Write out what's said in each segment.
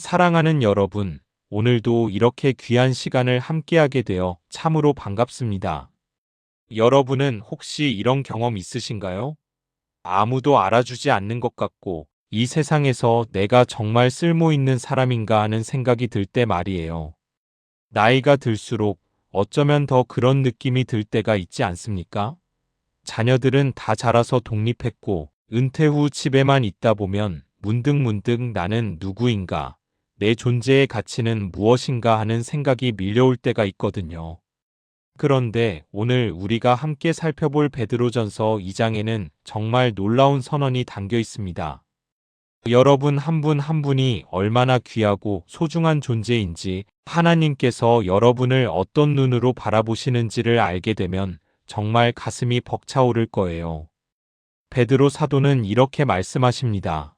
사랑하는 여러분, 오늘도 이렇게 귀한 시간을 함께하게 되어 참으로 반갑습니다. 여러분은 혹시 이런 경험 있으신가요? 아무도 알아주지 않는 것 같고, 이 세상에서 내가 정말 쓸모 있는 사람인가 하는 생각이 들 때 말이에요. 나이가 들수록 어쩌면 더 그런 느낌이 들 때가 있지 않습니까? 자녀들은 다 자라서 독립했고, 은퇴 후 집에만 있다 보면 문득문득 나는 누구인가? 내 존재의 가치는 무엇인가 하는 생각이 밀려올 때가 있거든요. 그런데 오늘 우리가 함께 살펴볼 베드로전서 2장에는 정말 놀라운 선언이 담겨 있습니다. 여러분 한 분 한 분이 얼마나 귀하고 소중한 존재인지, 하나님께서 여러분을 어떤 눈으로 바라보시는지를 알게 되면 정말 가슴이 벅차오를 거예요. 베드로 사도는 이렇게 말씀하십니다.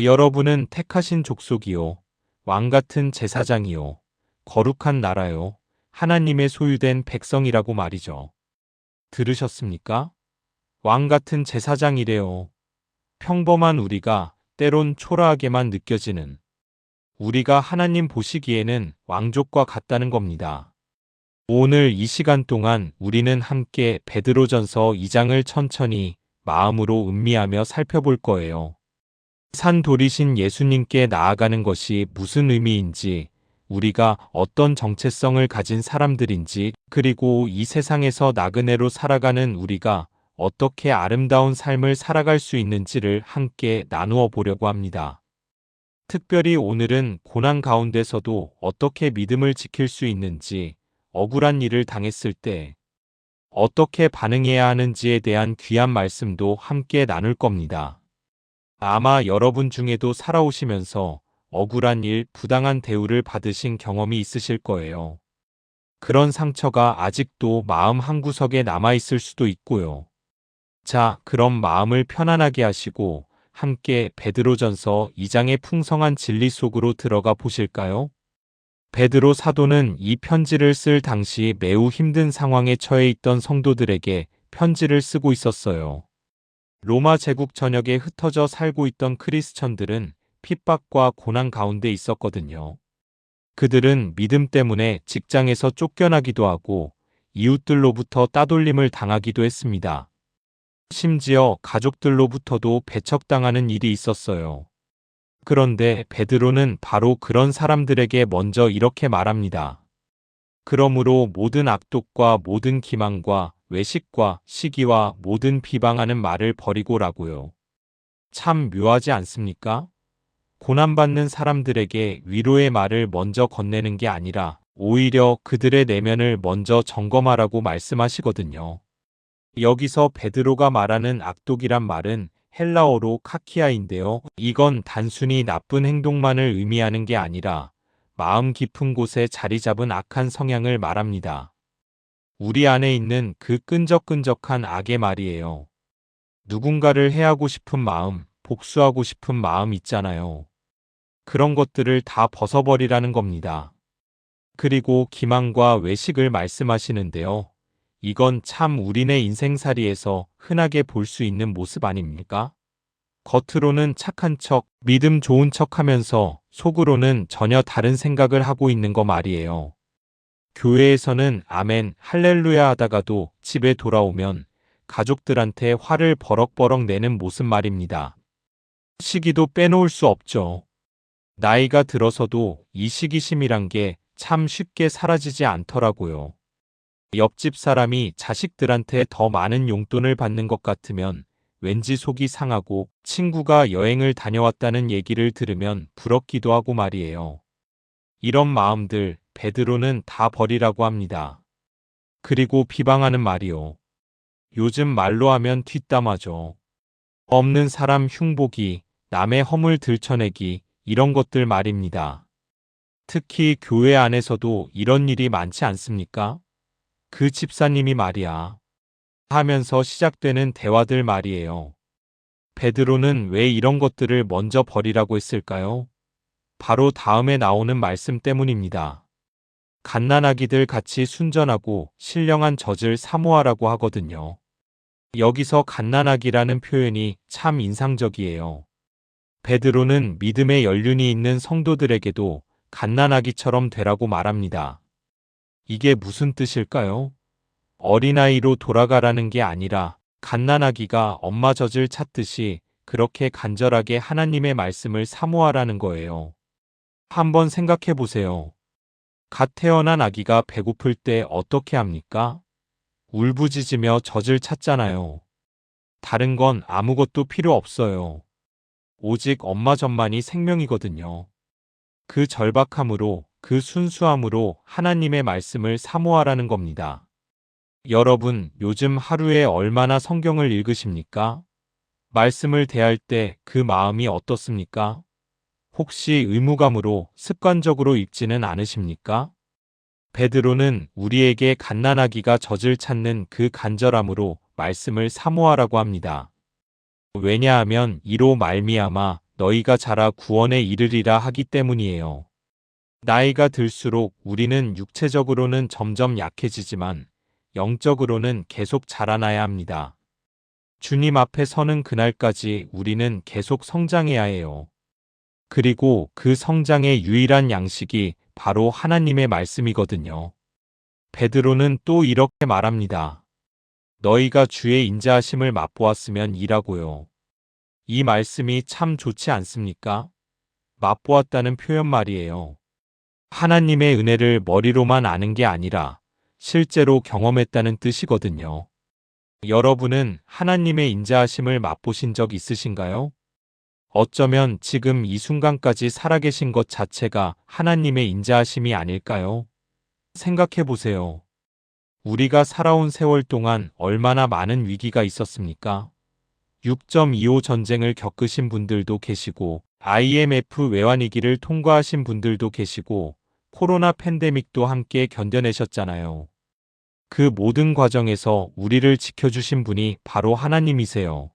여러분은 택하신 족속이요, 왕같은 제사장이요, 거룩한 나라요, 하나님의 소유된 백성이라고 말이죠. 들으셨습니까? 왕같은 제사장이래요. 평범한 우리가 때론 초라하게만 느껴지는, 우리가 하나님 보시기에는 왕족과 같다는 겁니다. 오늘 이 시간 동안 우리는 함께 베드로전서 2장을 천천히 마음으로 음미하며 살펴볼 거예요. 산돌이신 예수님께 나아가는 것이 무슨 의미인지, 우리가 어떤 정체성을 가진 사람들인지, 그리고 이 세상에서 나그네로 살아가는 우리가 어떻게 아름다운 삶을 살아갈 수 있는지를 함께 나누어 보려고 합니다. 특별히 오늘은 고난 가운데서도 어떻게 믿음을 지킬 수 있는지, 억울한 일을 당했을 때 어떻게 반응해야 하는지에 대한 귀한 말씀도 함께 나눌 겁니다. 아마 여러분 중에도 살아오시면서 억울한 일, 부당한 대우를 받으신 경험이 있으실 거예요. 그런 상처가 아직도 마음 한구석에 남아있을 수도 있고요. 자, 그럼 마음을 편안하게 하시고 함께 베드로전서 2장의 풍성한 진리 속으로 들어가 보실까요? 베드로 사도는 이 편지를 쓸 당시 매우 힘든 상황에 처해 있던 성도들에게 편지를 쓰고 있었어요. 로마 제국 전역에 흩어져 살고 있던 크리스천들은 핍박과 고난 가운데 있었거든요. 그들은 믿음 때문에 직장에서 쫓겨나기도 하고 이웃들로부터 따돌림을 당하기도 했습니다. 심지어 가족들로부터도 배척당하는 일이 있었어요. 그런데 베드로는 바로 그런 사람들에게 먼저 이렇게 말합니다. 그러므로 모든 악독과 모든 기만과 외식과 시기와 모든 비방하는 말을 버리고라고요. 참 묘하지 않습니까? 고난받는 사람들에게 위로의 말을 먼저 건네는 게 아니라 오히려 그들의 내면을 먼저 점검하라고 말씀하시거든요. 여기서 베드로가 말하는 악독이란 말은 헬라어로 카키아인데요. 이건 단순히 나쁜 행동만을 의미하는 게 아니라 마음 깊은 곳에 자리 잡은 악한 성향을 말합니다. 우리 안에 있는 그 끈적끈적한 악의 말이에요. 누군가를 해하고 싶은 마음, 복수하고 싶은 마음 있잖아요. 그런 것들을 다 벗어버리라는 겁니다. 그리고 기만과 외식을 말씀하시는데요. 이건 참 우리네 인생살이에서 흔하게 볼 수 있는 모습 아닙니까? 겉으로는 착한 척, 믿음 좋은 척 하면서 속으로는 전혀 다른 생각을 하고 있는 거 말이에요. 교회에서는 아멘, 할렐루야 하다가도 집에 돌아오면 가족들한테 화를 버럭버럭 내는 모습 말입니다. 시기도 빼놓을 수 없죠. 나이가 들어서도 이 시기심이란 게 참 쉽게 사라지지 않더라고요. 옆집 사람이 자식들한테 더 많은 용돈을 받는 것 같으면 왠지 속이 상하고, 친구가 여행을 다녀왔다는 얘기를 들으면 부럽기도 하고 말이에요. 이런 마음들 베드로는 다 버리라고 합니다. 그리고 비방하는 말이요. 요즘 말로 하면 뒷담화죠. 없는 사람 흉보기, 남의 허물 들춰내기, 이런 것들 말입니다. 특히 교회 안에서도 이런 일이 많지 않습니까? 그 집사님이 말이야. 하면서 시작되는 대화들 말이에요. 베드로는 왜 이런 것들을 먼저 버리라고 했을까요? 바로 다음에 나오는 말씀 때문입니다. 갓난아기들 같이 순전하고 신령한 젖을 사모하라고 하거든요. 여기서 갓난아기라는 표현이 참 인상적이에요. 베드로는 믿음의 연륜이 있는 성도들에게도 갓난아기처럼 되라고 말합니다. 이게 무슨 뜻일까요? 어린아이로 돌아가라는 게 아니라 갓난아기가 엄마 젖을 찾듯이 그렇게 간절하게 하나님의 말씀을 사모하라는 거예요. 한번 생각해 보세요. 갓 태어난 아기가 배고플 때 어떻게 합니까? 울부짖으며 젖을 찾잖아요. 다른 건 아무것도 필요 없어요. 오직 엄마 젖만이 생명이거든요. 그 절박함으로, 그 순수함으로 하나님의 말씀을 사모하라는 겁니다. 여러분, 요즘 하루에 얼마나 성경을 읽으십니까? 말씀을 대할 때 그 마음이 어떻습니까? 혹시 의무감으로 습관적으로 읽지는 않으십니까? 베드로는 우리에게 갓난아기가 젖을 찾는 그 간절함으로 말씀을 사모하라고 합니다. 왜냐하면 이로 말미암아 너희가 자라 구원에 이르리라 하기 때문이에요. 나이가 들수록 우리는 육체적으로는 점점 약해지지만 영적으로는 계속 자라나야 합니다. 주님 앞에 서는 그날까지 우리는 계속 성장해야 해요. 그리고 그 성장의 유일한 양식이 바로 하나님의 말씀이거든요. 베드로는 또 이렇게 말합니다. 너희가 주의 인자하심을 맛보았으면 이라고요. 이 말씀이 참 좋지 않습니까? 맛보았다는 표현 말이에요. 하나님의 은혜를 머리로만 아는 게 아니라 실제로 경험했다는 뜻이거든요. 여러분은 하나님의 인자하심을 맛보신 적 있으신가요? 어쩌면 지금 이 순간까지 살아계신 것 자체가 하나님의 인자하심이 아닐까요? 생각해 보세요. 우리가 살아온 세월 동안 얼마나 많은 위기가 있었습니까? 6.25 전쟁을 겪으신 분들도 계시고, IMF 외환위기를 통과하신 분들도 계시고, 코로나 팬데믹도 함께 견뎌내셨잖아요. 그 모든 과정에서 우리를 지켜주신 분이 바로 하나님이세요.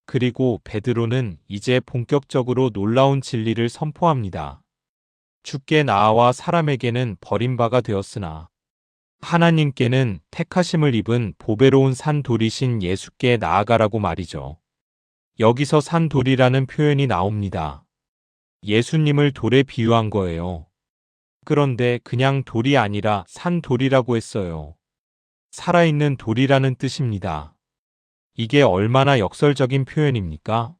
그리고 베드로는 이제 본격적으로 놀라운 진리를 선포합니다. 주께 나아와 사람에게는 버림바가 되었으나 하나님께는 택하심을 입은 보배로운 산돌이신 예수께 나아가라고 말이죠. 여기서 산돌이라는 표현이 나옵니다. 예수님을 돌에 비유한 거예요. 그런데 그냥 돌이 아니라 산돌이라고 했어요. 살아있는 돌이라는 뜻입니다. 이게 얼마나 역설적인 표현입니까?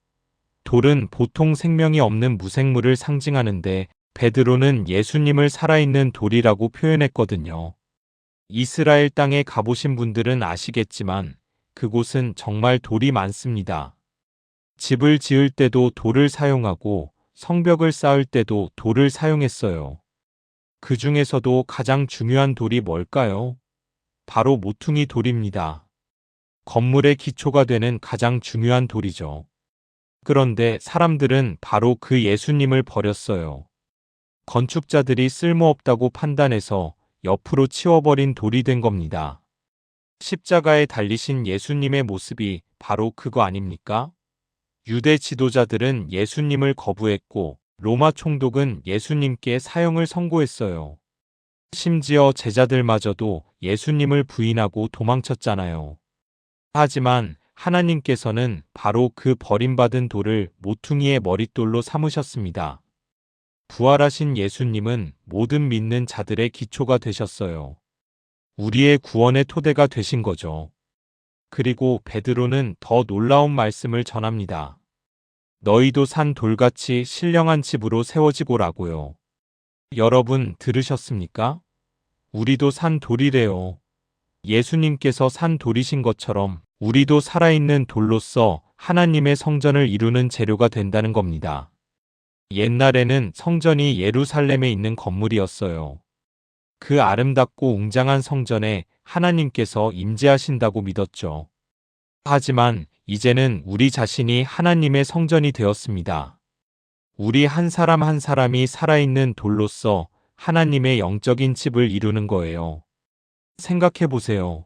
돌은 보통 생명이 없는 무생물을 상징하는데 베드로는 예수님을 살아있는 돌이라고 표현했거든요. 이스라엘 땅에 가보신 분들은 아시겠지만 그곳은 정말 돌이 많습니다. 집을 지을 때도 돌을 사용하고 성벽을 쌓을 때도 돌을 사용했어요. 그 중에서도 가장 중요한 돌이 뭘까요? 바로 모퉁이 돌입니다. 건물의 기초가 되는 가장 중요한 돌이죠. 그런데 사람들은 바로 그 예수님을 버렸어요. 건축자들이 쓸모없다고 판단해서 옆으로 치워버린 돌이 된 겁니다. 십자가에 달리신 예수님의 모습이 바로 그거 아닙니까? 유대 지도자들은 예수님을 거부했고 로마 총독은 예수님께 사형을 선고했어요. 심지어 제자들마저도 예수님을 부인하고 도망쳤잖아요. 하지만 하나님께서는 바로 그 버림받은 돌을 모퉁이의 머릿돌로 삼으셨습니다. 부활하신 예수님은 모든 믿는 자들의 기초가 되셨어요. 우리의 구원의 토대가 되신 거죠. 그리고 베드로는 더 놀라운 말씀을 전합니다. 너희도 산 돌같이 신령한 집으로 세워지고라고요. 여러분 들으셨습니까? 우리도 산 돌이래요. 예수님께서 산 돌이신 것처럼 우리도 살아있는 돌로서 하나님의 성전을 이루는 재료가 된다는 겁니다. 옛날에는 성전이 예루살렘에 있는 건물이었어요. 그 아름답고 웅장한 성전에 하나님께서 임재하신다고 믿었죠. 하지만 이제는 우리 자신이 하나님의 성전이 되었습니다. 우리 한 사람 한 사람이 살아있는 돌로서 하나님의 영적인 집을 이루는 거예요. 생각해 보세요.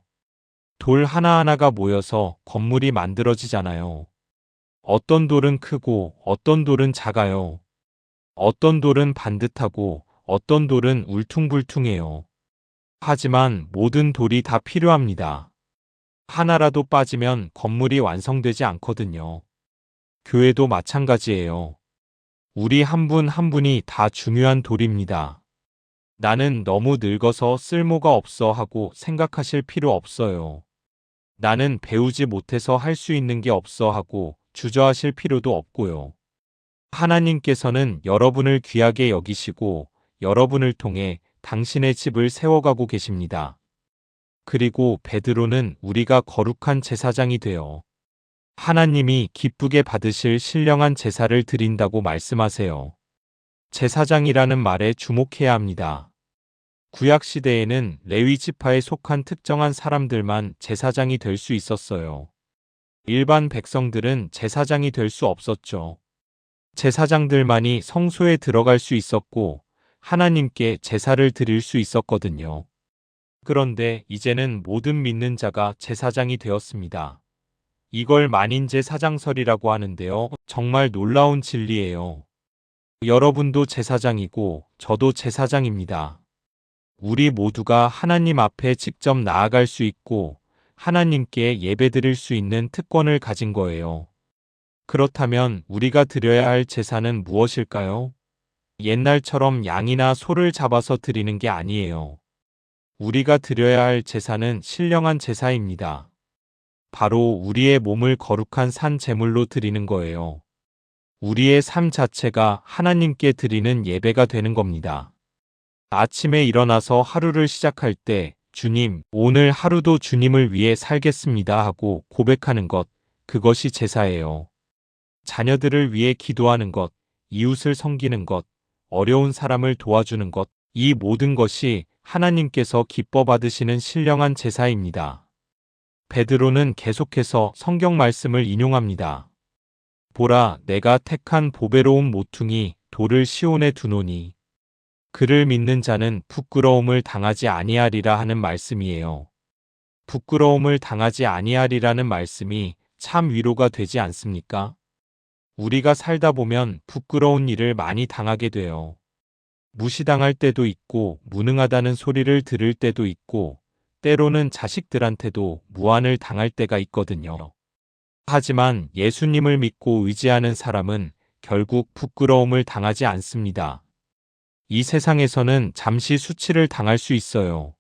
돌 하나하나가 모여서 건물이 만들어지잖아요. 어떤 돌은 크고 어떤 돌은 작아요. 어떤 돌은 반듯하고 어떤 돌은 울퉁불퉁해요. 하지만 모든 돌이 다 필요합니다. 하나라도 빠지면 건물이 완성되지 않거든요. 교회도 마찬가지예요. 우리 한 분 한 분이 다 중요한 돌입니다. 나는 너무 늙어서 쓸모가 없어 하고 생각하실 필요 없어요. 나는 배우지 못해서 할 수 있는 게 없어 하고 주저하실 필요도 없고요. 하나님께서는 여러분을 귀하게 여기시고 여러분을 통해 당신의 집을 세워가고 계십니다. 그리고 베드로는 우리가 거룩한 제사장이 되어 하나님이 기쁘게 받으실 신령한 제사를 드린다고 말씀하세요. 제사장이라는 말에 주목해야 합니다. 구약 시대에는 레위 지파에 속한 특정한 사람들만 제사장이 될 수 있었어요. 일반 백성들은 제사장이 될 수 없었죠. 제사장들만이 성소에 들어갈 수 있었고 하나님께 제사를 드릴 수 있었거든요. 그런데 이제는 모든 믿는 자가 제사장이 되었습니다. 이걸 만인제사장설이라고 하는데요. 정말 놀라운 진리예요. 여러분도 제사장이고 저도 제사장입니다. 우리 모두가 하나님 앞에 직접 나아갈 수 있고 하나님께 예배드릴 수 있는 특권을 가진 거예요. 그렇다면 우리가 드려야 할 제사는 무엇일까요? 옛날처럼 양이나 소를 잡아서 드리는 게 아니에요. 우리가 드려야 할 제사는 신령한 제사입니다. 바로 우리의 몸을 거룩한 산 제물로 드리는 거예요. 우리의 삶 자체가 하나님께 드리는 예배가 되는 겁니다. 아침에 일어나서 하루를 시작할 때 주님, 오늘 하루도 주님을 위해 살겠습니다 하고 고백하는 것, 그것이 제사예요. 자녀들을 위해 기도하는 것, 이웃을 섬기는 것, 어려운 사람을 도와주는 것, 이 모든 것이 하나님께서 기뻐 받으시는 신령한 제사입니다. 베드로는 계속해서 성경 말씀을 인용합니다. 보라, 내가 택한 보배로운 모퉁이 돌을 시온에 두노니 그를 믿는 자는 부끄러움을 당하지 아니하리라 하는 말씀이에요. 부끄러움을 당하지 아니하리라는 말씀이 참 위로가 되지 않습니까? 우리가 살다 보면 부끄러운 일을 많이 당하게 돼요. 무시당할 때도 있고 무능하다는 소리를 들을 때도 있고 때로는 자식들한테도 무안을 당할 때가 있거든요. 하지만 예수님을 믿고 의지하는 사람은 결국 부끄러움을 당하지 않습니다. 이 세상에서는 잠시 수치를 당할 수 있어요.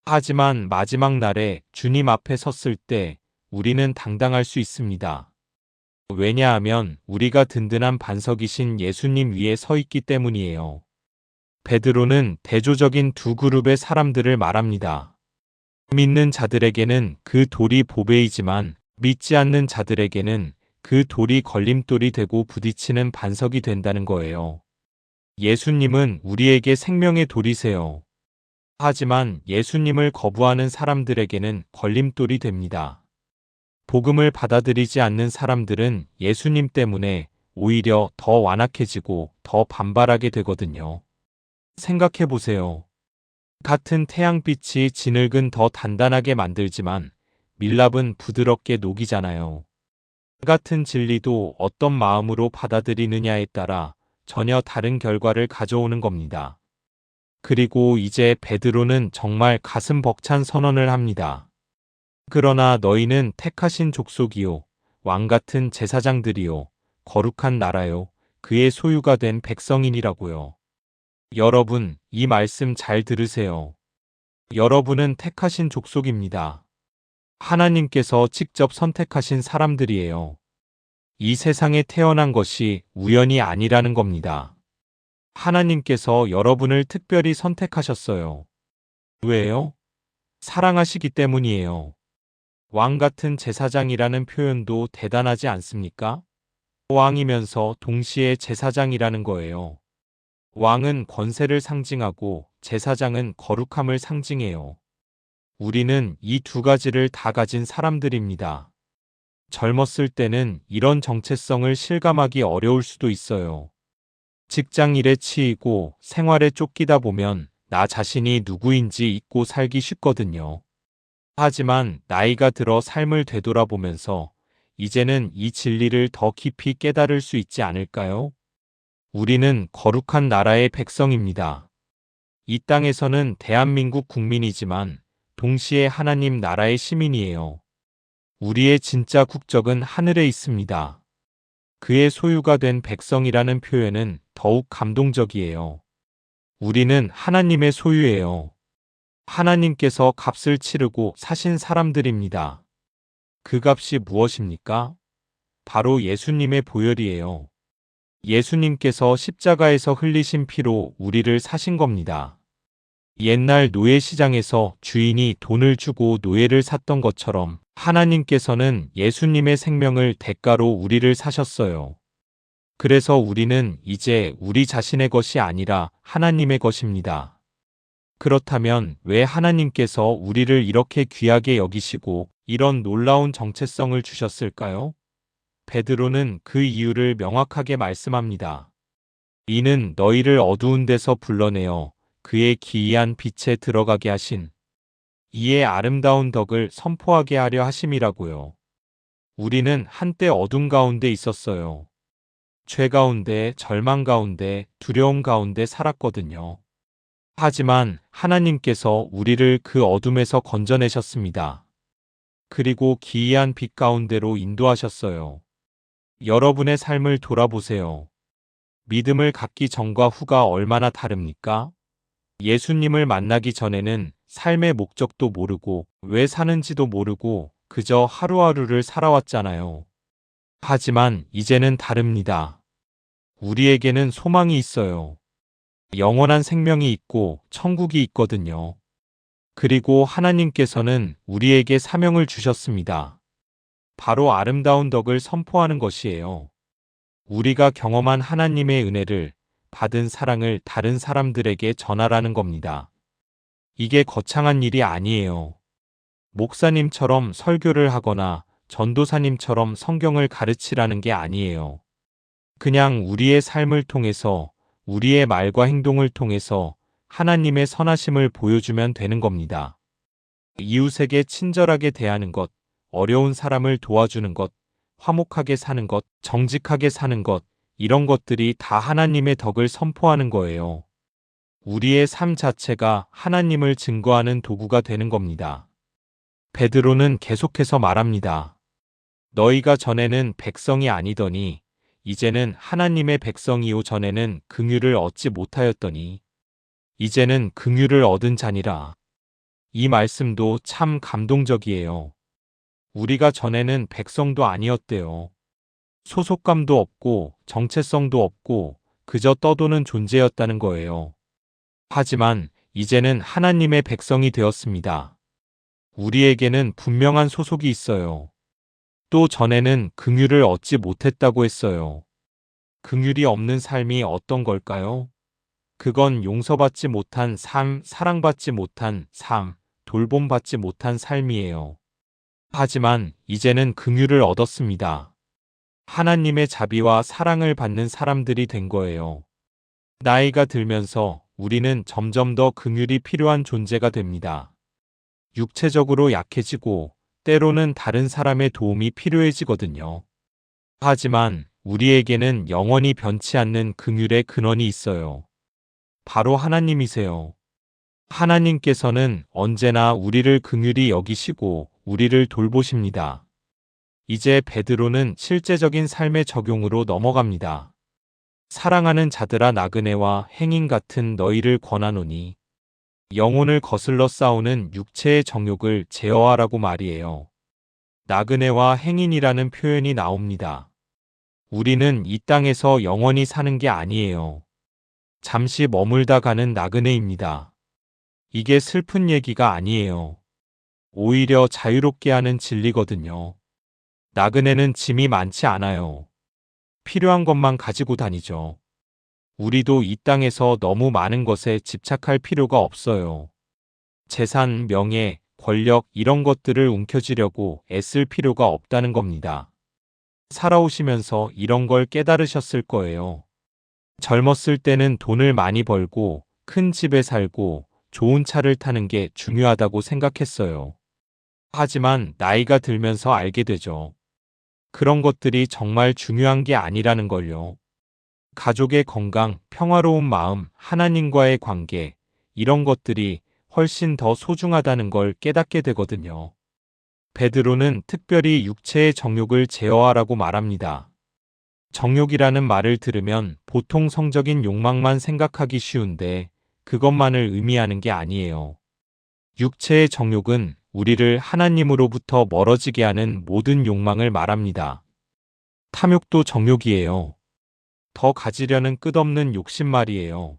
하지만 마지막 날에 주님 앞에 섰을 때 우리는 당당할 수 있습니다. 왜냐하면 우리가 든든한 반석이신 예수님 위에 서 있기 때문이에요. 베드로는 대조적인 두 그룹의 사람들을 말합니다. 믿는 자들에게는 그 돌이 보배이지만 믿지 않는 자들에게는 그 돌이 걸림돌이 되고 부딪히는 반석이 된다는 거예요. 예수님은 우리에게 생명의 돌이세요. 하지만 예수님을 거부하는 사람들에게는 걸림돌이 됩니다. 복음을 받아들이지 않는 사람들은 예수님 때문에 오히려 더 완악해지고 더 반발하게 되거든요. 생각해 보세요. 같은 태양빛이 진흙은 더 단단하게 만들지만 밀랍은 부드럽게 녹이잖아요. 같은 진리도 어떤 마음으로 받아들이느냐에 따라 전혀 다른 결과를 가져오는 겁니다. 그리고 이제 베드로는 정말 가슴 벅찬 선언을 합니다. 그러나 너희는 택하신 족속이요, 왕 같은 제사장들이요, 거룩한 나라요, 그의 소유가 된 백성인이라고요. 여러분, 이 말씀 잘 들으세요. 여러분은 택하신 족속입니다. 하나님께서 직접 선택하신 사람들이에요. 이 세상에 태어난 것이 우연이 아니라는 겁니다. 하나님께서 여러분을 특별히 선택하셨어요. 왜요? 사랑하시기 때문이에요. 왕 같은 제사장이라는 표현도 대단하지 않습니까? 왕이면서 동시에 제사장이라는 거예요. 왕은 권세를 상징하고 제사장은 거룩함을 상징해요. 우리는 이 두 가지를 다 가진 사람들입니다. 젊었을 때는 이런 정체성을 실감하기 어려울 수도 있어요. 직장 일에 치이고 생활에 쫓기다 보면 나 자신이 누구인지 잊고 살기 쉽거든요. 하지만 나이가 들어 삶을 되돌아보면서 이제는 이 진리를 더 깊이 깨달을 수 있지 않을까요? 우리는 거룩한 나라의 백성입니다. 이 땅에서는 대한민국 국민이지만 동시에 하나님 나라의 시민이에요. 우리의 진짜 국적은 하늘에 있습니다. 그의 소유가 된 백성이라는 표현은 더욱 감동적이에요. 우리는 하나님의 소유예요. 하나님께서 값을 치르고 사신 사람들입니다. 그 값이 무엇입니까? 바로 예수님의 보혈이에요. 예수님께서 십자가에서 흘리신 피로 우리를 사신 겁니다. 옛날 노예시장에서 주인이 돈을 주고 노예를 샀던 것처럼 하나님께서는 예수님의 생명을 대가로 우리를 사셨어요. 그래서 우리는 이제 우리 자신의 것이 아니라 하나님의 것입니다. 그렇다면 왜 하나님께서 우리를 이렇게 귀하게 여기시고 이런 놀라운 정체성을 주셨을까요? 베드로는 그 이유를 명확하게 말씀합니다. 이는 너희를 어두운 데서 불러내어 그의 기이한 빛에 들어가게 하신 이의 아름다운 덕을 선포하게 하려 하심이라고요. 우리는 한때 어둠 가운데 있었어요. 죄 가운데, 절망 가운데, 두려움 가운데 살았거든요. 하지만 하나님께서 우리를 그 어둠에서 건져내셨습니다. 그리고 기이한 빛 가운데로 인도하셨어요. 여러분의 삶을 돌아보세요. 믿음을 갖기 전과 후가 얼마나 다릅니까? 예수님을 만나기 전에는 삶의 목적도 모르고 왜 사는지도 모르고 그저 하루하루를 살아왔잖아요. 하지만 이제는 다릅니다. 우리에게는 소망이 있어요. 영원한 생명이 있고 천국이 있거든요. 그리고 하나님께서는 우리에게 사명을 주셨습니다. 바로 아름다운 덕을 선포하는 것이에요. 우리가 경험한 하나님의 은혜를, 받은 사랑을 다른 사람들에게 전하라는 겁니다. 이게 거창한 일이 아니에요. 목사님처럼 설교를 하거나 전도사님처럼 성경을 가르치라는 게 아니에요. 그냥 우리의 삶을 통해서, 우리의 말과 행동을 통해서 하나님의 선하심을 보여주면 되는 겁니다. 이웃에게 친절하게 대하는 것, 어려운 사람을 도와주는 것, 화목하게 사는 것, 정직하게 사는 것, 이런 것들이 다 하나님의 덕을 선포하는 거예요. 우리의 삶 자체가 하나님을 증거하는 도구가 되는 겁니다. 베드로는 계속해서 말합니다. 너희가 전에는 백성이 아니더니 이제는 하나님의 백성이요, 전에는 긍휼을 얻지 못하였더니 이제는 긍휼을 얻은 자니라. 이 말씀도 참 감동적이에요. 우리가 전에는 백성도 아니었대요. 소속감도 없고 정체성도 없고 그저 떠도는 존재였다는 거예요. 하지만 이제는 하나님의 백성이 되었습니다. 우리에게는 분명한 소속이 있어요. 또 전에는 긍휼을 얻지 못했다고 했어요. 긍휼이 없는 삶이 어떤 걸까요? 그건 용서받지 못한 삶, 사랑받지 못한 삶, 돌봄받지 못한 삶이에요. 하지만 이제는 긍휼을 얻었습니다. 하나님의 자비와 사랑을 받는 사람들이 된 거예요. 나이가 들면서 우리는 점점 더 긍휼이 필요한 존재가 됩니다. 육체적으로 약해지고 때로는 다른 사람의 도움이 필요해지거든요. 하지만 우리에게는 영원히 변치 않는 긍휼의 근원이 있어요. 바로 하나님이세요. 하나님께서는 언제나 우리를 긍휼히 여기시고 우리를 돌보십니다. 이제 베드로는 실제적인 삶의 적용으로 넘어갑니다. 사랑하는 자들아, 나그네와 행인 같은 너희를 권하노니 영혼을 거슬러 싸우는 육체의 정욕을 제어하라고 말이에요. 나그네와 행인이라는 표현이 나옵니다. 우리는 이 땅에서 영원히 사는 게 아니에요. 잠시 머물다 가는 나그네입니다. 이게 슬픈 얘기가 아니에요. 오히려 자유롭게 하는 진리거든요. 나그네는 짐이 많지 않아요. 필요한 것만 가지고 다니죠. 우리도 이 땅에서 너무 많은 것에 집착할 필요가 없어요. 재산, 명예, 권력 이런 것들을 움켜쥐려고 애쓸 필요가 없다는 겁니다. 살아오시면서 이런 걸 깨달으셨을 거예요. 젊었을 때는 돈을 많이 벌고 큰 집에 살고 좋은 차를 타는 게 중요하다고 생각했어요. 하지만 나이가 들면서 알게 되죠. 그런 것들이 정말 중요한 게 아니라는 걸요. 가족의 건강, 평화로운 마음, 하나님과의 관계, 이런 것들이 훨씬 더 소중하다는 걸 깨닫게 되거든요. 베드로는 특별히 육체의 정욕을 제어하라고 말합니다. 정욕이라는 말을 들으면 보통 성적인 욕망만 생각하기 쉬운데 그것만을 의미하는 게 아니에요. 육체의 정욕은 우리를 하나님으로부터 멀어지게 하는 모든 욕망을 말합니다. 탐욕도 정욕이에요. 더 가지려는 끝없는 욕심 말이에요.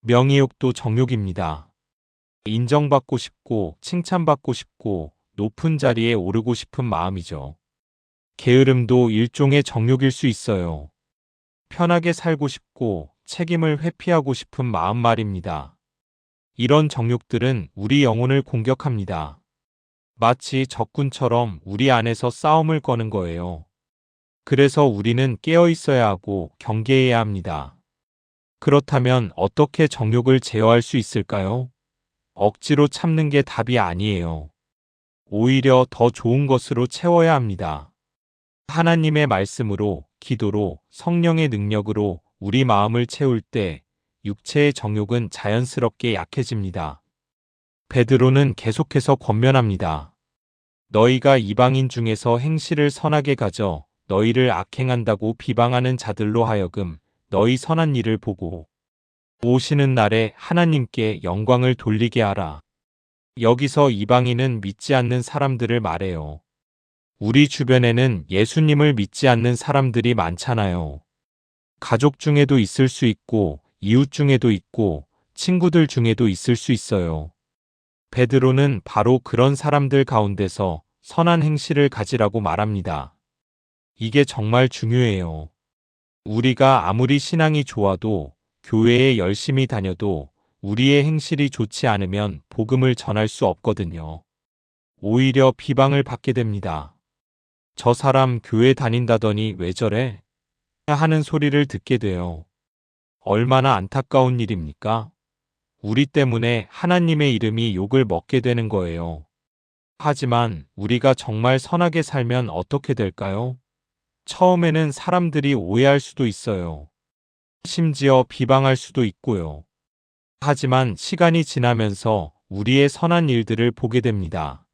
명예욕도 정욕입니다. 인정받고 싶고 칭찬받고 싶고 높은 자리에 오르고 싶은 마음이죠. 게으름도 일종의 정욕일 수 있어요. 편하게 살고 싶고 책임을 회피하고 싶은 마음 말입니다. 이런 정욕들은 우리 영혼을 공격합니다. 마치 적군처럼 우리 안에서 싸움을 거는 거예요. 그래서 우리는 깨어 있어야 하고 경계해야 합니다. 그렇다면 어떻게 정욕을 제어할 수 있을까요? 억지로 참는 게 답이 아니에요. 오히려 더 좋은 것으로 채워야 합니다. 하나님의 말씀으로, 기도로, 성령의 능력으로 우리 마음을 채울 때 육체의 정욕은 자연스럽게 약해집니다. 베드로는 계속해서 권면합니다. 너희가 이방인 중에서 행실을 선하게 가져 너희를 악행한다고 비방하는 자들로 하여금 너희 선한 일을 보고 오시는 날에 하나님께 영광을 돌리게 하라. 여기서 이방인은 믿지 않는 사람들을 말해요. 우리 주변에는 예수님을 믿지 않는 사람들이 많잖아요. 가족 중에도 있을 수 있고, 이웃 중에도 있고, 친구들 중에도 있을 수 있어요. 베드로는 바로 그런 사람들 가운데서 선한 행실을 가지라고 말합니다. 이게 정말 중요해요. 우리가 아무리 신앙이 좋아도, 교회에 열심히 다녀도 우리의 행실이 좋지 않으면 복음을 전할 수 없거든요. 오히려 비방을 받게 됩니다. 저 사람 교회 다닌다더니 왜 저래? 하는 소리를 듣게 돼요. 얼마나 안타까운 일입니까? 우리 때문에 하나님의 이름이 욕을 먹게 되는 거예요. 하지만 우리가 정말 선하게 살면 어떻게 될까요? 처음에는 사람들이 오해할 수도 있어요. 심지어 비방할 수도 있고요. 하지만 시간이 지나면서 우리의 선한 일들을 보게 됩니다.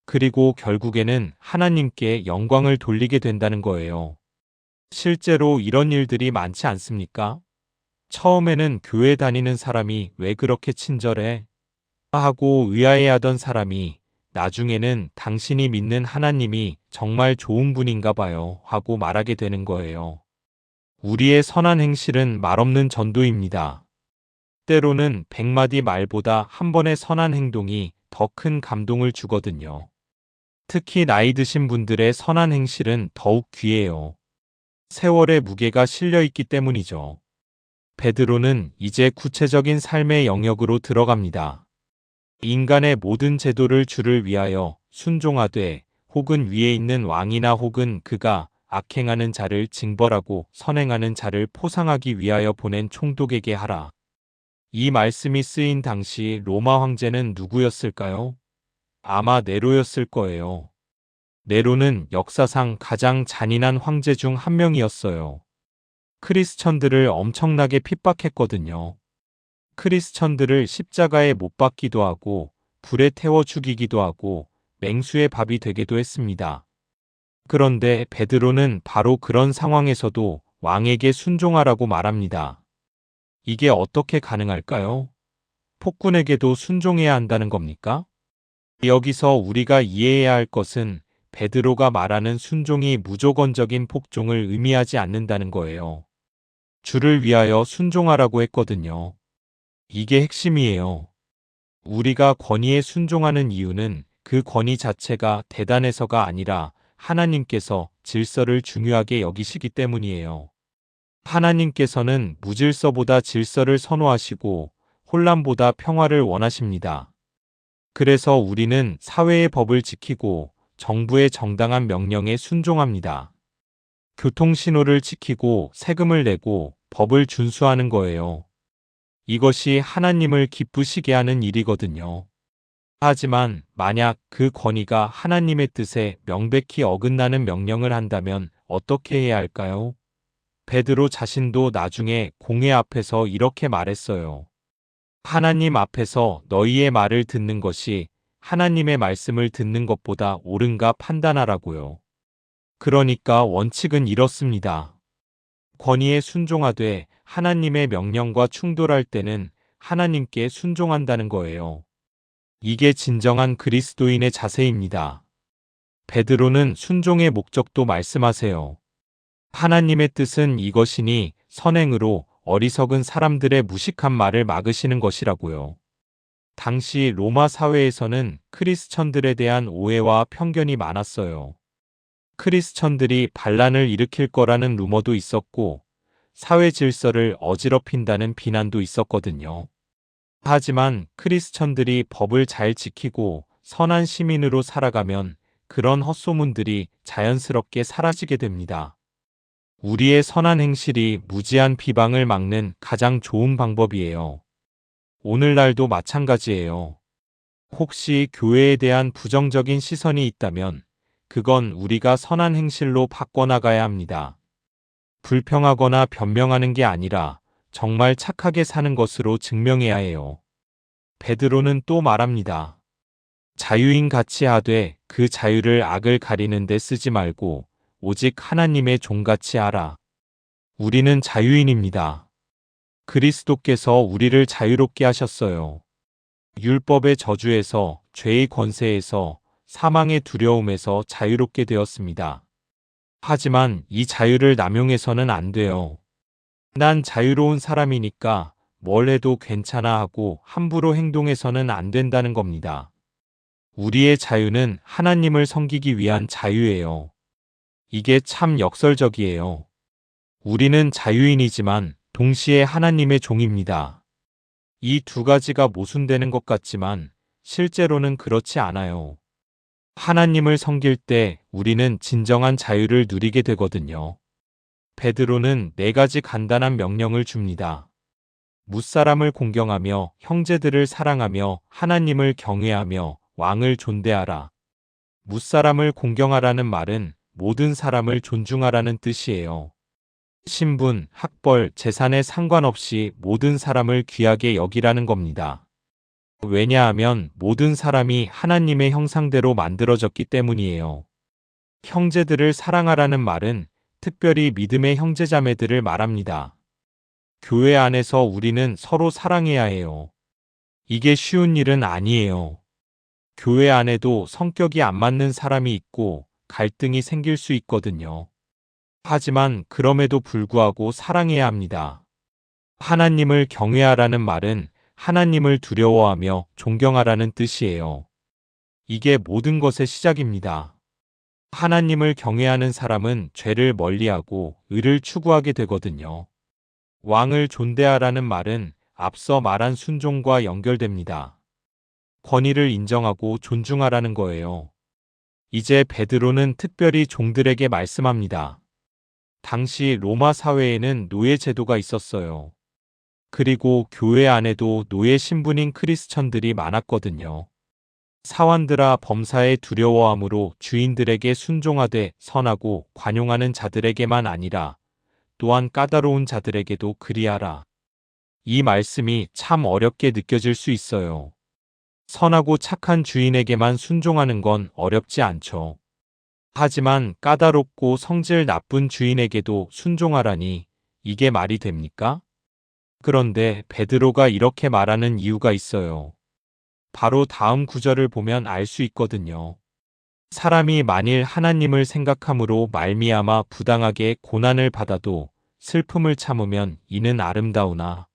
그리고 결국에는 하나님께 영광을 돌리게 된다는 거예요. 실제로 이런 일들이 많지 않습니까? 처음에는 교회 다니는 사람이 왜 그렇게 친절해? 하고 의아해하던 사람이 나중에는 당신이 믿는 하나님이 정말 좋은 분인가 봐요 하고 말하게 되는 거예요. 우리의 선한 행실은 말없는 전도입니다. 때로는 100마디 말보다 한 번의 선한 행동이 더 큰 감동을 주거든요. 특히 나이 드신 분들의 선한 행실은 더욱 귀해요. 세월의 무게가 실려 있기 때문이죠. 베드로는 이제 구체적인 삶의 영역으로 들어갑니다. 인간의 모든 제도를 주를 위하여 순종하되 혹은 위에 있는 왕이나 혹은 그가 악행하는 자를 징벌하고 선행하는 자를 포상하기 위하여 보낸 총독에게 하라. 이 말씀이 쓰인 당시 로마 황제는 누구였을까요? 아마 네로였을 거예요. 네로는 역사상 가장 잔인한 황제 중 한 명이었어요. 크리스천들을 엄청나게 핍박했거든요. 크리스천들을 십자가에 못 박기도 하고 불에 태워 죽이기도 하고 맹수의 밥이 되기도 했습니다. 그런데 베드로는 바로 그런 상황에서도 왕에게 순종하라고 말합니다. 이게 어떻게 가능할까요? 폭군에게도 순종해야 한다는 겁니까? 여기서 우리가 이해해야 할 것은 베드로가 말하는 순종이 무조건적인 복종을 의미하지 않는다는 거예요. 주를 위하여 순종하라고 했거든요. 이게 핵심이에요. 우리가 권위에 순종하는 이유는 그 권위 자체가 대단해서가 아니라 하나님께서 질서를 중요하게 여기시기 때문이에요. 하나님께서는 무질서보다 질서를 선호하시고 혼란보다 평화를 원하십니다. 그래서 우리는 사회의 법을 지키고 정부의 정당한 명령에 순종합니다. 교통신호를 지키고 세금을 내고 법을 준수하는 거예요. 이것이 하나님을 기쁘시게 하는 일이거든요. 하지만 만약 그 권위가 하나님의 뜻에 명백히 어긋나는 명령을 한다면 어떻게 해야 할까요? 베드로 자신도 나중에 공회 앞에서 이렇게 말했어요. 하나님 앞에서 너희의 말을 듣는 것이 하나님의 말씀을 듣는 것보다 옳은가 판단하라고요. 그러니까 원칙은 이렇습니다. 권위에 순종하되 하나님의 명령과 충돌할 때는 하나님께 순종한다는 거예요. 이게 진정한 그리스도인의 자세입니다. 베드로는 순종의 목적도 말씀하세요. 하나님의 뜻은 이것이니 선행으로 어리석은 사람들의 무식한 말을 막으시는 것이라고요. 당시 로마 사회에서는 크리스천들에 대한 오해와 편견이 많았어요. 크리스천들이 반란을 일으킬 거라는 루머도 있었고, 사회 질서를 어지럽힌다는 비난도 있었거든요. 하지만 크리스천들이 법을 잘 지키고 선한 시민으로 살아가면 그런 헛소문들이 자연스럽게 사라지게 됩니다. 우리의 선한 행실이 무지한 비방을 막는 가장 좋은 방법이에요. 오늘날도 마찬가지예요. 혹시 교회에 대한 부정적인 시선이 있다면 그건 우리가 선한 행실로 바꿔나가야 합니다. 불평하거나 변명하는 게 아니라 정말 착하게 사는 것으로 증명해야 해요. 베드로는 또 말합니다. 자유인 같이 하되 그 자유를 악을 가리는 데 쓰지 말고 오직 하나님의 종같이 하라. 우리는 자유인입니다. 그리스도께서 우리를 자유롭게 하셨어요. 율법의 저주에서, 죄의 권세에서, 사망의 두려움에서 자유롭게 되었습니다. 하지만 이 자유를 남용해서는 안 돼요. 난 자유로운 사람이니까 뭘 해도 괜찮아 하고 함부로 행동해서는 안 된다는 겁니다. 우리의 자유는 하나님을 섬기기 위한 자유예요. 이게 참 역설적이에요. 우리는 자유인이지만 동시에 하나님의 종입니다. 이 두 가지가 모순되는 것 같지만 실제로는 그렇지 않아요. 하나님을 섬길 때 우리는 진정한 자유를 누리게 되거든요. 베드로는 4가지 간단한 명령을 줍니다. 무사람을 공경하며 형제들을 사랑하며 하나님을 경외하며 왕을 존대하라. 무사람을 공경하라는 말은 모든 사람을 존중하라는 뜻이에요. 신분, 학벌, 재산에 상관없이 모든 사람을 귀하게 여기라는 겁니다. 왜냐하면 모든 사람이 하나님의 형상대로 만들어졌기 때문이에요. 형제들을 사랑하라는 말은 특별히 믿음의 형제자매들을 말합니다. 교회 안에서 우리는 서로 사랑해야 해요. 이게 쉬운 일은 아니에요. 교회 안에도 성격이 안 맞는 사람이 있고 갈등이 생길 수 있거든요. 하지만 그럼에도 불구하고 사랑해야 합니다. 하나님을 경외하라는 말은 하나님을 두려워하며 존경하라는 뜻이에요. 이게 모든 것의 시작입니다. 하나님을 경외하는 사람은 죄를 멀리하고 의를 추구하게 되거든요. 왕을 존대하라는 말은 앞서 말한 순종과 연결됩니다. 권위를 인정하고 존중하라는 거예요. 이제 베드로는 특별히 종들에게 말씀합니다. 당시 로마 사회에는 노예 제도가 있었어요. 그리고 교회 안에도 노예 신분인 크리스천들이 많았거든요. 사환들아 범사에 두려워함으로 주인들에게 순종하되 선하고 관용하는 자들에게만 아니라 또한 까다로운 자들에게도 그리하라. 이 말씀이 참 어렵게 느껴질 수 있어요. 선하고 착한 주인에게만 순종하는 건 어렵지 않죠. 하지만 까다롭고 성질 나쁜 주인에게도 순종하라니 이게 말이 됩니까? 그런데 베드로가 이렇게 말하는 이유가 있어요. 바로 다음 구절을 보면 알 수 있거든요. 사람이 만일 하나님을 생각함으로 말미암아 부당하게 고난을 받아도 슬픔을 참으면 이는 아름다우나.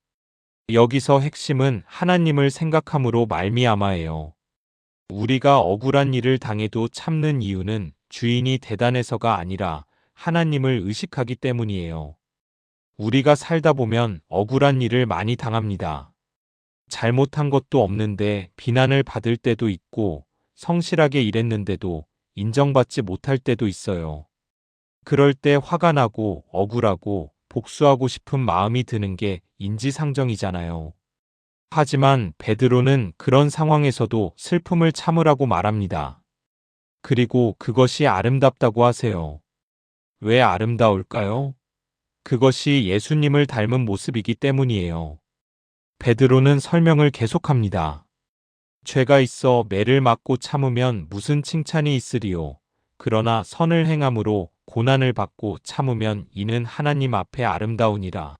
여기서 핵심은 하나님을 생각함으로 말미암아예요. 우리가 억울한 일을 당해도 참는 이유는 주인이 대단해서가 아니라 하나님을 의식하기 때문이에요. 우리가 살다 보면 억울한 일을 많이 당합니다. 잘못한 것도 없는데 비난을 받을 때도 있고 성실하게 일했는데도 인정받지 못할 때도 있어요. 그럴 때 화가 나고 억울하고 복수하고 싶은 마음이 드는 게 인지상정이잖아요. 하지만 베드로는 그런 상황에서도 슬픔을 참으라고 말합니다. 그리고 그것이 아름답다고 하세요. 왜 아름다울까요? 그것이 예수님을 닮은 모습이기 때문이에요. 베드로는 설명을 계속합니다. 죄가 있어 매를 맞고 참으면 무슨 칭찬이 있으리요. 그러나 선을 행함으로 고난을 받고 참으면 이는 하나님 앞에 아름다우니라.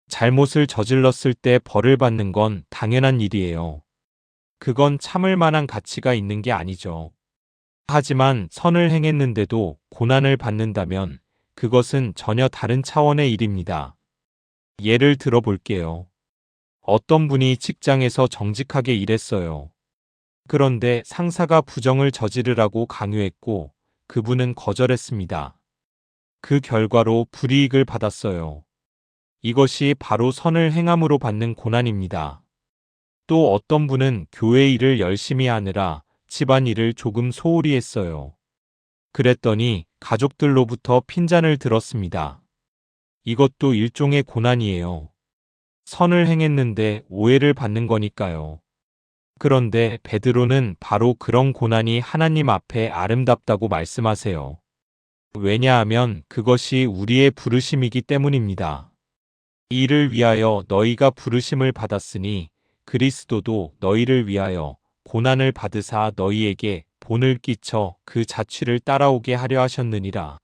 잘못을 저질렀을 때 벌을 받는 건 당연한 일이에요. 그건 참을 만한 가치가 있는 게 아니죠. 하지만 선을 행했는데도 고난을 받는다면 그것은 전혀 다른 차원의 일입니다. 예를 들어 볼게요. 어떤 분이 직장에서 정직하게 일했어요. 그런데 상사가 부정을 저지르라고 강요했고 그분은 거절했습니다. 그 결과로 불이익을 받았어요. 이것이 바로 선을 행함으로 받는 고난입니다. 또 어떤 분은 교회 일을 열심히 하느라 집안일을 조금 소홀히 했어요. 그랬더니 가족들로부터 핀잔을 들었습니다. 이것도 일종의 고난이에요. 선을 행했는데 오해를 받는 거니까요. 그런데 베드로는 바로 그런 고난이 하나님 앞에 아름답다고 말씀하세요. 왜냐하면 그것이 우리의 부르심이기 때문입니다. 이를 위하여 너희가 부르심을 받았으니 그리스도도 너희를 위하여 고난을 받으사 너희에게 본을 끼쳐 그 자취를 따라오게 하려 하셨느니라.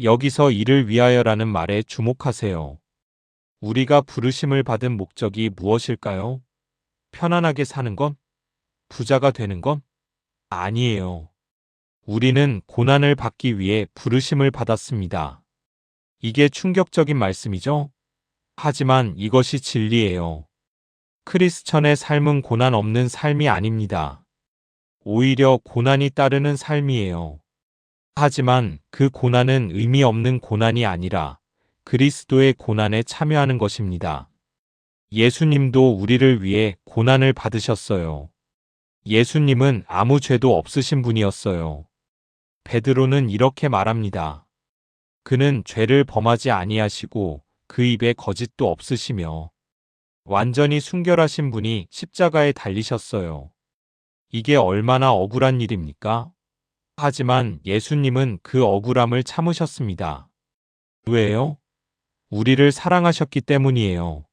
여기서 이를 위하여라는 말에 주목하세요. 우리가 부르심을 받은 목적이 무엇일까요? 편안하게 사는 것? 부자가 되는 것? 아니에요. 우리는 고난을 받기 위해 부르심을 받았습니다. 이게 충격적인 말씀이죠? 하지만 이것이 진리예요. 크리스천의 삶은 고난 없는 삶이 아닙니다. 오히려 고난이 따르는 삶이에요. 하지만 그 고난은 의미 없는 고난이 아니라 그리스도의 고난에 참여하는 것입니다. 예수님도 우리를 위해 고난을 받으셨어요. 예수님은 아무 죄도 없으신 분이었어요. 베드로는 이렇게 말합니다. 그는 죄를 범하지 아니하시고 그 입에 거짓도 없으시며 완전히 순결하신 분이 십자가에 달리셨어요. 이게 얼마나 억울한 일입니까? 하지만 예수님은 그 억울함을 참으셨습니다. 왜요? 우리를 사랑하셨기 때문이에요.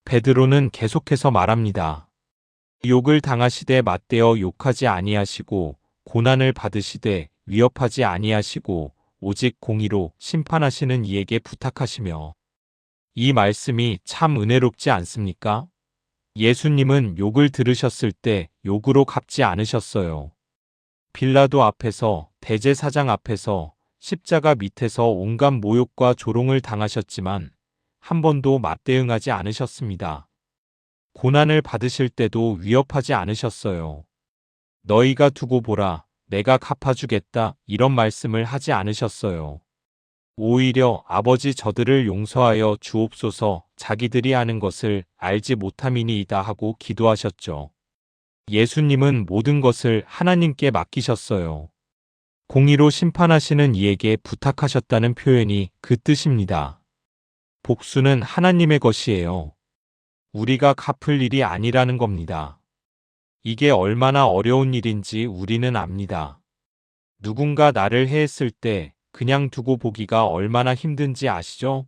베드로는 계속해서 말합니다. 욕을 당하시되 맞대어 욕하지 아니하시고 고난을 받으시되 위협하지 아니하시고 오직 공의로 심판하시는 이에게 부탁하시며 이 말씀이 참 은혜롭지 않습니까? 예수님은 욕을 들으셨을 때 욕으로 갚지 않으셨어요. 빌라도 앞에서 대제사장 앞에서 십자가 밑에서 온갖 모욕과 조롱을 당하셨지만 한 번도 맞대응하지 않으셨습니다. 고난을 받으실 때도 위협하지 않으셨어요. 너희가 두고 보라, 내가 갚아주겠다 이런 말씀을 하지 않으셨어요. 오히려 아버지 저들을 용서하여 주옵소서 자기들이 하는 것을 알지 못함이니이다 하고 기도하셨죠. 예수님은 모든 것을 하나님께 맡기셨어요. 공의로 심판하시는 이에게 부탁하셨다는 표현이 그 뜻입니다. 복수는 하나님의 것이에요. 우리가 갚을 일이 아니라는 겁니다. 이게 얼마나 어려운 일인지 우리는 압니다. 누군가 나를 해했을 때 그냥 두고 보기가 얼마나 힘든지 아시죠?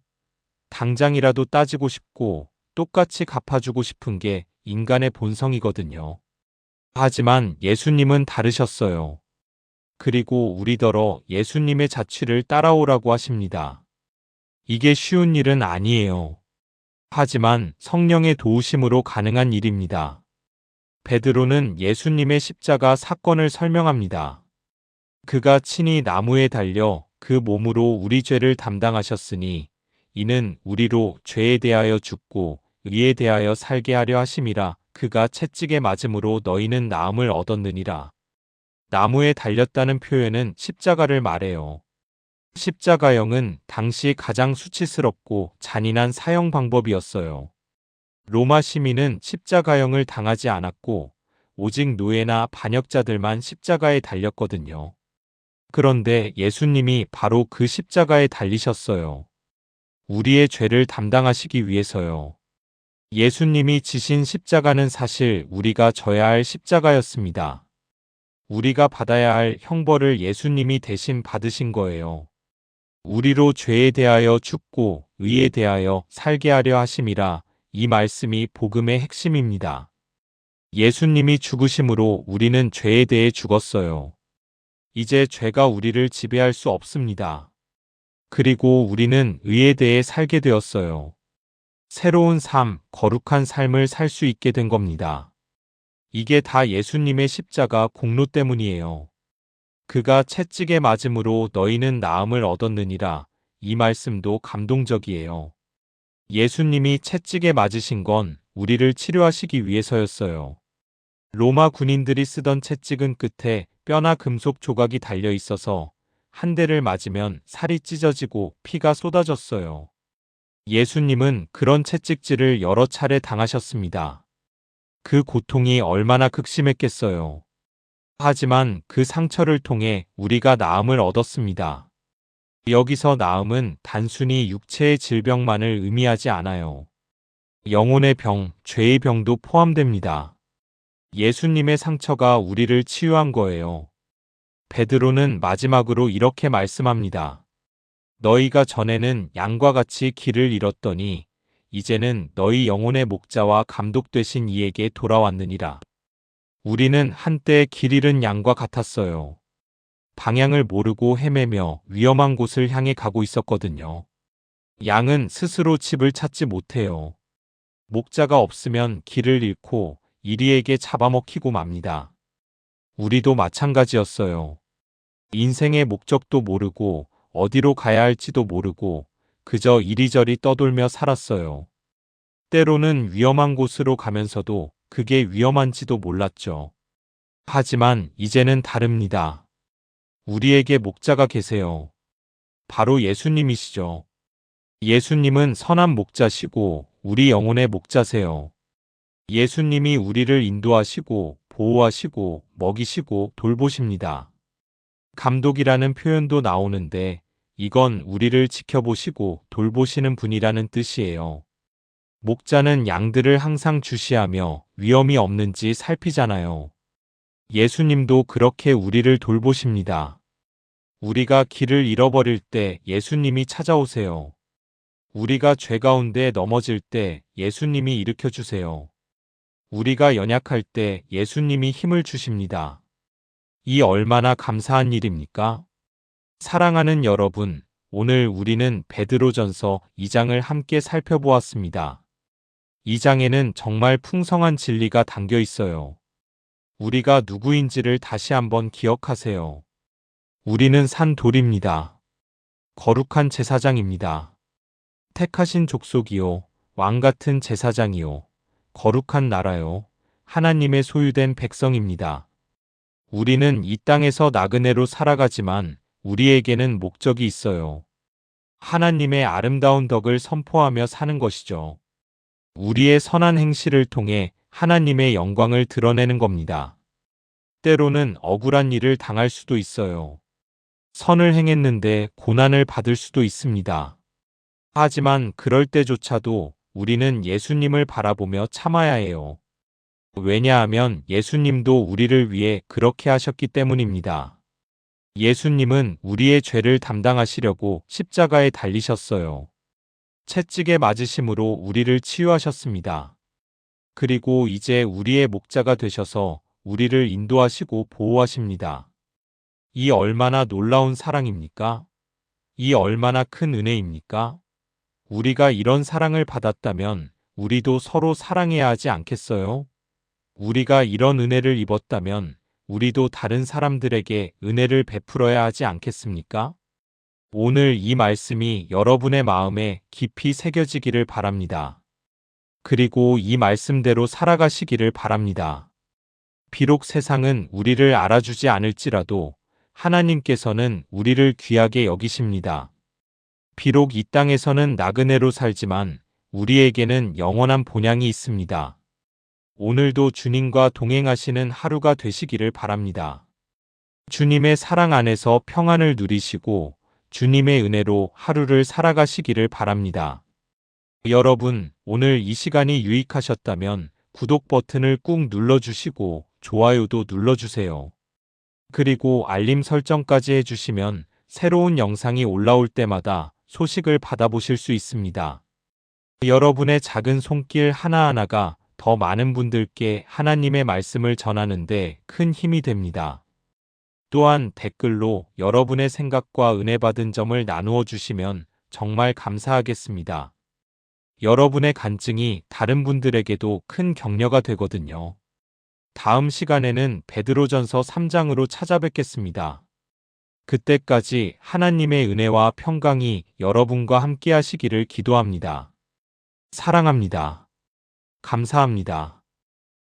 당장이라도 따지고 싶고 똑같이 갚아주고 싶은 게 인간의 본성이거든요. 하지만 예수님은 다르셨어요. 그리고 우리더러 예수님의 자취를 따라오라고 하십니다. 이게 쉬운 일은 아니에요. 하지만 성령의 도우심으로 가능한 일입니다. 베드로는 예수님의 십자가 사건을 설명합니다. 그가 친히 나무에 달려 그 몸으로 우리 죄를 담당하셨으니 이는 우리로 죄에 대하여 죽고 의에 대하여 살게 하려 하심이라. 그가 채찍에 맞음으로 너희는 나음을 얻었느니라. 나무에 달렸다는 표현은 십자가를 말해요. 십자가형은 당시 가장 수치스럽고 잔인한 사형 방법이었어요. 로마 시민은 십자가형을 당하지 않았고 오직 노예나 반역자들만 십자가에 달렸거든요. 그런데 예수님이 바로 그 십자가에 달리셨어요. 우리의 죄를 담당하시기 위해서요. 예수님이 지신 십자가는 사실 우리가 져야 할 십자가였습니다. 우리가 받아야 할 형벌을 예수님이 대신 받으신 거예요. 우리로 죄에 대하여 죽고 의에 대하여 살게 하려 하심이라. 이 말씀이 복음의 핵심입니다. 예수님이 죽으심으로 우리는 죄에 대해 죽었어요. 이제 죄가 우리를 지배할 수 없습니다. 그리고 우리는 의에 대해 살게 되었어요. 새로운 삶, 거룩한 삶을 살 수 있게 된 겁니다. 이게 다 예수님의 십자가 공로 때문이에요. 그가 채찍에 맞음으로 너희는 나음을 얻었느니라. 이 말씀도 감동적이에요. 예수님이 채찍에 맞으신 건 우리를 치료하시기 위해서였어요. 로마 군인들이 쓰던 채찍은 끝에 뼈나 금속 조각이 달려 있어서 한 대를 맞으면 살이 찢어지고 피가 쏟아졌어요. 예수님은 그런 채찍질을 여러 차례 당하셨습니다. 그 고통이 얼마나 극심했겠어요. 하지만 그 상처를 통해 우리가 나음을 얻었습니다. 여기서 나음은 단순히 육체의 질병만을 의미하지 않아요. 영혼의 병, 죄의 병도 포함됩니다. 예수님의 상처가 우리를 치유한 거예요. 베드로는 마지막으로 이렇게 말씀합니다. 너희가 전에는 양과 같이 길을 잃었더니 이제는 너희 영혼의 목자와 감독 되신 이에게 돌아왔느니라. 우리는 한때 길 잃은 양과 같았어요. 방향을 모르고 헤매며 위험한 곳을 향해 가고 있었거든요. 양은 스스로 집을 찾지 못해요. 목자가 없으면 길을 잃고 이리에게 잡아먹히고 맙니다. 우리도 마찬가지였어요. 인생의 목적도 모르고 어디로 가야 할지도 모르고 그저 이리저리 떠돌며 살았어요. 때로는 위험한 곳으로 가면서도 그게 위험한지도 몰랐죠. 하지만 이제는 다릅니다. 우리에게 목자가 계세요. 바로 예수님이시죠. 예수님은 선한 목자시고 우리 영혼의 목자세요. 예수님이 우리를 인도하시고 보호하시고 먹이시고 돌보십니다. 감독이라는 표현도 나오는데 이건 우리를 지켜보시고 돌보시는 분이라는 뜻이에요. 목자는 양들을 항상 주시하며 위험이 없는지 살피잖아요. 예수님도 그렇게 우리를 돌보십니다. 우리가 길을 잃어버릴 때 예수님이 찾아오세요. 우리가 죄 가운데 넘어질 때 예수님이 일으켜 주세요. 우리가 연약할 때 예수님이 힘을 주십니다. 이 얼마나 감사한 일입니까? 사랑하는 여러분, 오늘 우리는 베드로전서 2장을 함께 살펴보았습니다. 2장에는 정말 풍성한 진리가 담겨 있어요. 우리가 누구인지를 다시 한번 기억하세요. 우리는 산 돌입니다. 거룩한 제사장입니다. 택하신 족속이요, 왕 같은 제사장이요, 거룩한 나라요, 하나님의 소유된 백성입니다. 우리는 이 땅에서 나그네로 살아가지만 우리에게는 목적이 있어요. 하나님의 아름다운 덕을 선포하며 사는 것이죠. 우리의 선한 행실을 통해 하나님의 영광을 드러내는 겁니다. 때로는 억울한 일을 당할 수도 있어요. 선을 행했는데 고난을 받을 수도 있습니다. 하지만 그럴 때조차도 우리는 예수님을 바라보며 참아야 해요. 왜냐하면 예수님도 우리를 위해 그렇게 하셨기 때문입니다. 예수님은 우리의 죄를 담당하시려고 십자가에 달리셨어요. 채찍에 맞으심으로 우리를 치유하셨습니다. 그리고 이제 우리의 목자가 되셔서 우리를 인도하시고 보호하십니다. 이 얼마나 놀라운 사랑입니까? 이 얼마나 큰 은혜입니까? 우리가 이런 사랑을 받았다면 우리도 서로 사랑해야 하지 않겠어요? 우리가 이런 은혜를 입었다면 우리도 다른 사람들에게 은혜를 베풀어야 하지 않겠습니까? 오늘 이 말씀이 여러분의 마음에 깊이 새겨지기를 바랍니다. 그리고 이 말씀대로 살아가시기를 바랍니다. 비록 세상은 우리를 알아주지 않을지라도 하나님께서는 우리를 귀하게 여기십니다. 비록 이 땅에서는 나그네로 살지만 우리에게는 영원한 본향이 있습니다. 오늘도 주님과 동행하시는 하루가 되시기를 바랍니다. 주님의 사랑 안에서 평안을 누리시고 주님의 은혜로 하루를 살아가시기를 바랍니다. 여러분, 오늘 이 시간이 유익하셨다면 구독 버튼을 꾹 눌러주시고 좋아요도 눌러주세요. 그리고 알림 설정까지 해주시면 새로운 영상이 올라올 때마다 소식을 받아보실 수 있습니다. 여러분의 작은 손길 하나하나가 더 많은 분들께 하나님의 말씀을 전하는데 큰 힘이 됩니다. 또한 댓글로 여러분의 생각과 은혜 받은 점을 나누어 주시면 정말 감사하겠습니다. 여러분의 간증이 다른 분들에게도 큰 격려가 되거든요. 다음 시간에는 베드로전서 3장으로 찾아뵙겠습니다. 그때까지 하나님의 은혜와 평강이 여러분과 함께 하시기를 기도합니다. 사랑합니다. 감사합니다.